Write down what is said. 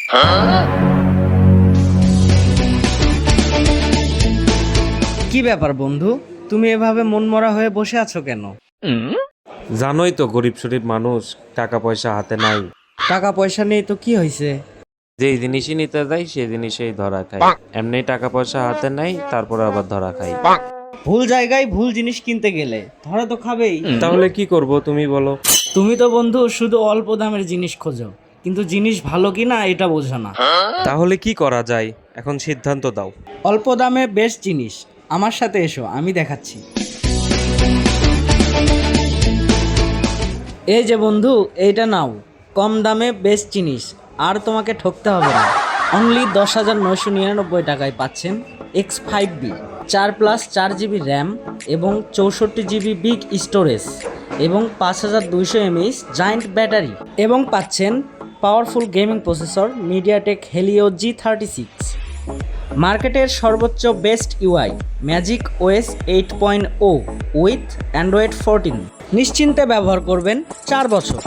কি ব্যাপার বন্ধু, তুমি এভাবে মনমরা হয়ে বসে আছো কেন? জানোই তো গরিব শরীফ মানুষ, টাকা পয়সা হাতে নাই। টাকা পয়সা নেই তো কি হয়েছে? যেই জিনিসই নিতে যাই সেই জিনিসেই ধরা খাই। এমনি টাকা পয়সা হাতে নাই, তারপর আবার ধরা খাই। ভুল জায়গায় ভুল জিনিস কিনতে গেলে ধরা তো খাবেই। তাহলে কি করব তুমি বলো? তুমি তো বন্ধু শুধু অল্প দামের জিনিস খোঁজো, কিন্তু জিনিস ভালো কিনা এটা বোঝো না। তাহলে কি করা যায়, এখন সিদ্ধান্ত দাও। অল্প দামে বেস্ট জিনিস, আমার সাথে এসো, আমি দেখাচ্ছি। এই যে বন্ধু, এইটা নাও, কম দামে বেস্ট জিনিস, আর তোমাকে ঠকতে হবে না। অনলি 10,999 টাকায় পাচ্ছেন X5B 4+4 GB র্যাম এবং 64 GB বিগ স্টোরেজ এবং 5200 mAh জায়ান্ট ব্যাটারি, এবং পাচ্ছেন powerful gaming processor MediaTek Helio G36। মার্কেটের সর্বোচ্চ best UI Magic OS 8.0 with Android 14। নিশ্চিন্তে ব্যবহার করবেন 4 বছর।